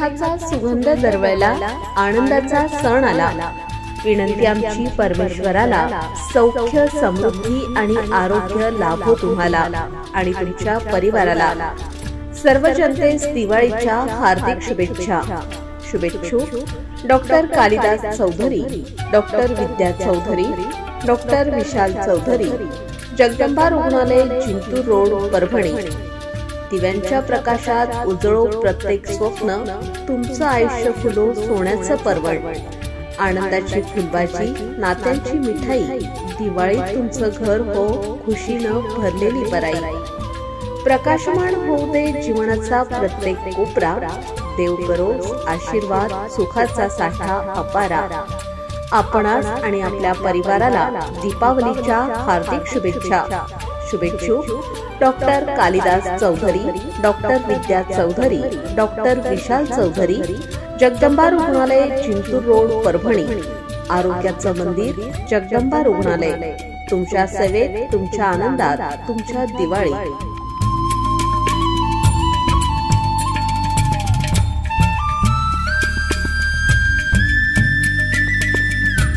स्नेहाचा सुगंध दरवळला, आनंदाचा सण आला। विनंती आमची परमेश्वराला, सौख्य समृद्धी आणि आरोग्य लाभो तुम्हाला आणि तुमच्या परिवाराला। सर्व जनतेस दिवाळीच्या हार्दिक शुभेच्छा। शुभेच्छुक डॉक्टर कालिदास चौधरी, डॉक्टर विद्या चौधरी, डॉक्टर विशाल चौधरी, जगदंबा रुग्णालय, जिंतूर रोड, परभणी। दिव्यांच्या प्रकाशात उजळो प्रत्येक स्वप्न, तुमचं आयुष्य फुलो सोन्याचं पर्वण। आनंदाची फुलबाजी, नात्यांची मिठाई, दिवाळीत तुमचं घर हो खुशीनं भरलेली बराई। प्रकाशमान होऊ दे जीवनाचा प्रत्येक कोपरा, देव करो आशीर्वाद, सुखाचा साठा अपारा। आपणास आणि आपल्या परिवाराला दीपावलीच्या हार्दिक शुभेच्छा। शुभेच्छुक डॉक्टर कालिदास चौधरी, डॉक्टर विद्या चौधरी, डॉक्टर विशाल चौधरी, जगदंबा रुग्णालय, जिंतूर रोड, परभणी। आरोग्याचं मंदिर जगदंबा रुग्णालय, तुमच्या सेवेत, तुमच्या आनंदात, तुमच्या दिवाळी।